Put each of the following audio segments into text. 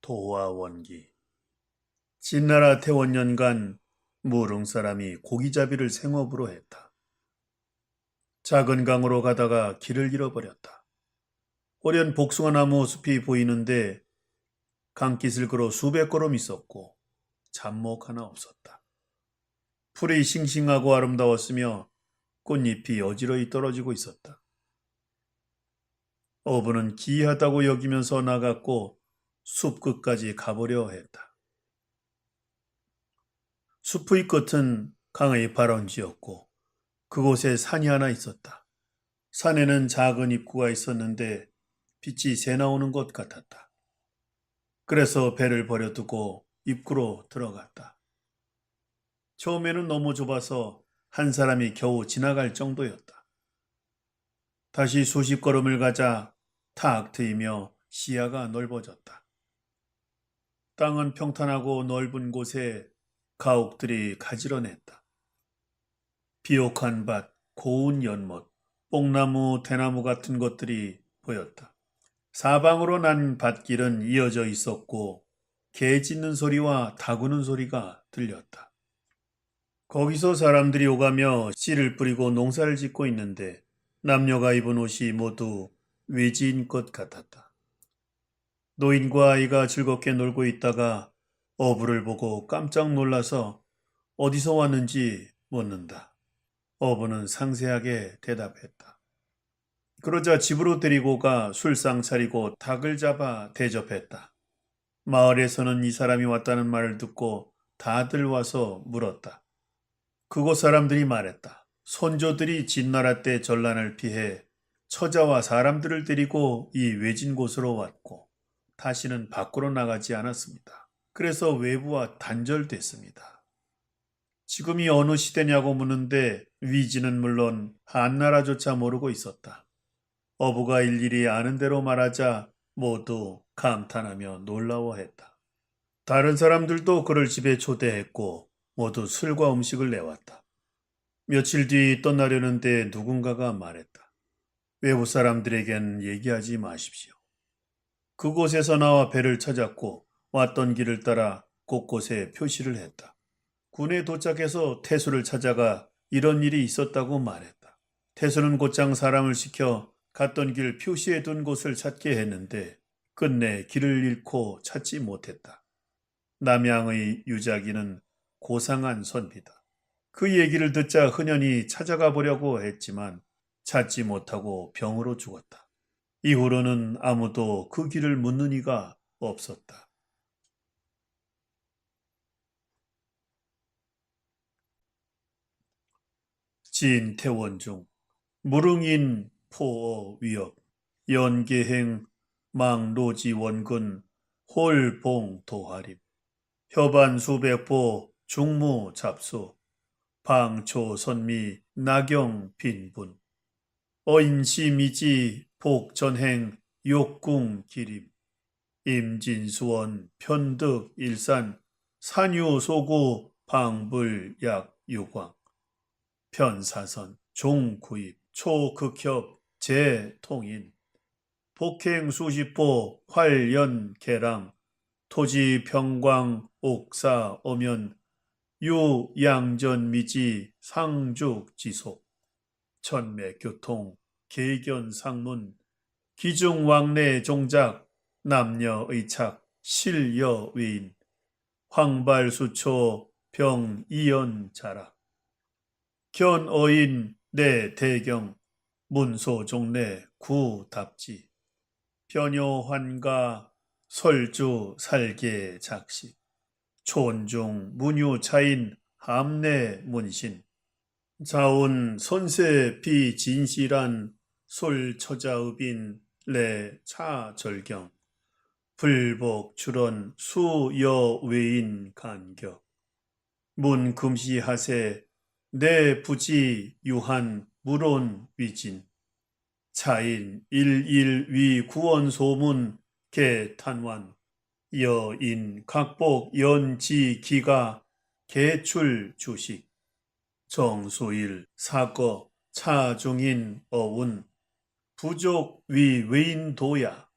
도화 원기. 진나라 태원년간 무릉 사람이 고기잡이를 생업으로 했다. 작은 강으로 가다가 길을 잃어버렸다. 오랜 복숭아 나무 숲이 보이는데 강깃을 걸어 수백 걸음 있었고 잡목 하나 없었다. 풀이 싱싱하고 아름다웠으며 꽃잎이 어지러이 떨어지고 있었다. 어부는 기이하다고 여기면서 나갔고 숲 끝까지 가보려 했다. 숲의 끝은 강의 발원지였고 그곳에 산이 하나 있었다. 산에는 작은 입구가 있었는데 빛이 새 나오는 것 같았다. 그래서 배를 버려두고 입구로 들어갔다. 처음에는 너무 좁아서 한 사람이 겨우 지나갈 정도였다. 다시 수십 걸음을 가자 탁 트이며 시야가 넓어졌다. 땅은 평탄하고 넓은 곳에 가옥들이 가지런했다. 비옥한 밭, 고운 연못, 뽕나무, 대나무 같은 것들이 보였다. 사방으로 난 밭길은 이어져 있었고 개 짖는 소리와 닭 우는 소리가 들렸다. 거기서 사람들이 오가며 씨를 뿌리고 농사를 짓고 있는데 남녀가 입은 옷이 모두 외지인 것 같았다. 노인과 아이가 즐겁게 놀고 있다가 어부를 보고 깜짝 놀라서 어디서 왔는지 묻는다. 어부는 상세하게 대답했다. 그러자 집으로 데리고 가 술상 차리고 닭을 잡아 대접했다. 마을에서는 이 사람이 왔다는 말을 듣고 다들 와서 물었다. 그곳 사람들이 말했다. 선조들이 진나라 때 전란을 피해 처자와 사람들을 데리고 이 외진 곳으로 왔고 다시는 밖으로 나가지 않았습니다. 그래서 외부와 단절됐습니다. 지금이 어느 시대냐고 묻는데 위지는 물론 한나라조차 모르고 있었다. 어부가 일일이 아는 대로 말하자 모두 감탄하며 놀라워했다. 다른 사람들도 그를 집에 초대했고 모두 술과 음식을 내왔다. 며칠 뒤 떠나려는데 누군가가 말했다. 외부 사람들에겐 얘기하지 마십시오. 그곳에서 나와 배를 찾았고 왔던 길을 따라 곳곳에 표시를 했다. 군에 도착해서 태수를 찾아가 이런 일이 있었다고 말했다. 태수는 곧장 사람을 시켜 갔던 길 표시해 둔 곳을 찾게 했는데 끝내 길을 잃고 찾지 못했다. 남양의 유자기는 고상한 선비다. 그 얘기를 듣자 흔연히 찾아가 보려고 했지만 찾지 못하고 병으로 죽었다. 이후로는 아무도 그 길을 묻는 이가 없었다. 진태원중 무릉인 포어 위협 연계행 망로지 원근 홀봉 도하립 혀반 수백보 중무 잡수 방초 선미 나경 빈분 어인시 미지 복전행 욕궁 기림 임진수원 편득 일산 산유 소구 방불약 유광 편사선 종구입 초극협 재통인 폭행 수십보 활연 개랑 토지 평광 옥사 어면 유양전 미지 상죽 지속 천매교통 계견 상문 기중 왕래 종작 남녀 의착 실여 위인 황발수초 병 이연 자락 견어인 내 대경 문소종래 구답지 변효환가 설주 살계 작식 촌중 문유차인 함내 문신 자운 선세 비진실한 솔처자읍인 내 차절경 불복 출원 수여외인 간격 문금시하세 내 부지 유한 물온 위진 차인 일일위 구원소문 개탄환 여인 각복 연지 기가 개출 주식 정수일 사거 차중인 어운 부족 위 외인 도야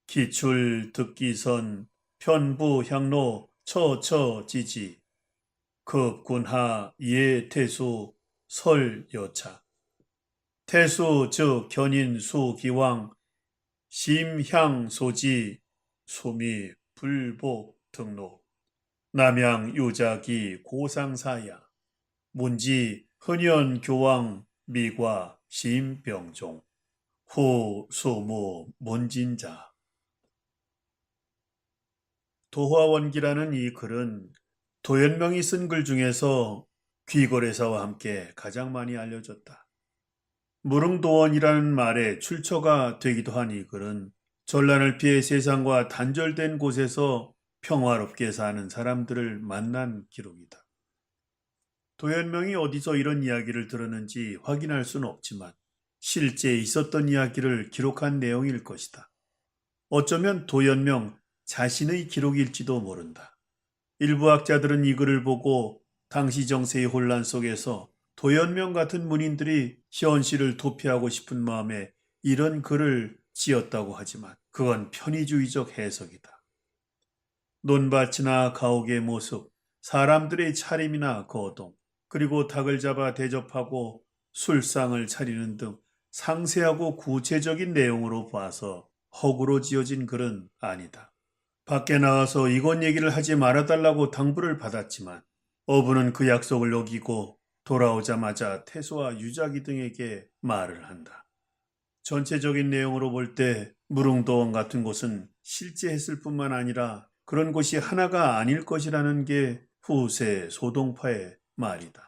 기출 듣기선 편부 향로 처처지지 급군하 예태수 설여차 태수 즉 견인 수기왕 심향소지 수미 불복 등록 남양 유자기 고상사야 문지 흔연교왕 미과 심병종 후 수무 문진자. 도화원기라는 이 글은 도연명이 쓴 글 중에서 귀거래사와 함께 가장 많이 알려졌다. 무릉도원이라는 말의 출처가 되기도 한 이 글은 전란을 피해 세상과 단절된 곳에서 평화롭게 사는 사람들을 만난 기록이다. 도연명이 어디서 이런 이야기를 들었는지 확인할 수는 없지만 실제 있었던 이야기를 기록한 내용일 것이다. 어쩌면 도연명 자신의 기록일지도 모른다. 일부 학자들은 이 글을 보고 당시 정세의 혼란 속에서 도연명 같은 문인들이 현실을 도피하고 싶은 마음에 이런 글을 지었다고 하지만 그건 편의주의적 해석이다. 논밭이나 가옥의 모습, 사람들의 차림이나 거동, 그리고 닭을 잡아 대접하고 술상을 차리는 등 상세하고 구체적인 내용으로 봐서 허구로 지어진 글은 아니다. 밖에 나가서 이건 얘기를 하지 말아달라고 당부를 받았지만 어부는 그 약속을 어기고 돌아오자마자 태수와 유자기 등에게 말을 한다. 전체적인 내용으로 볼 때 무릉도원 같은 곳은 실제 했을 뿐만 아니라 그런 곳이 하나가 아닐 것이라는 게 후세 소동파의 말이다.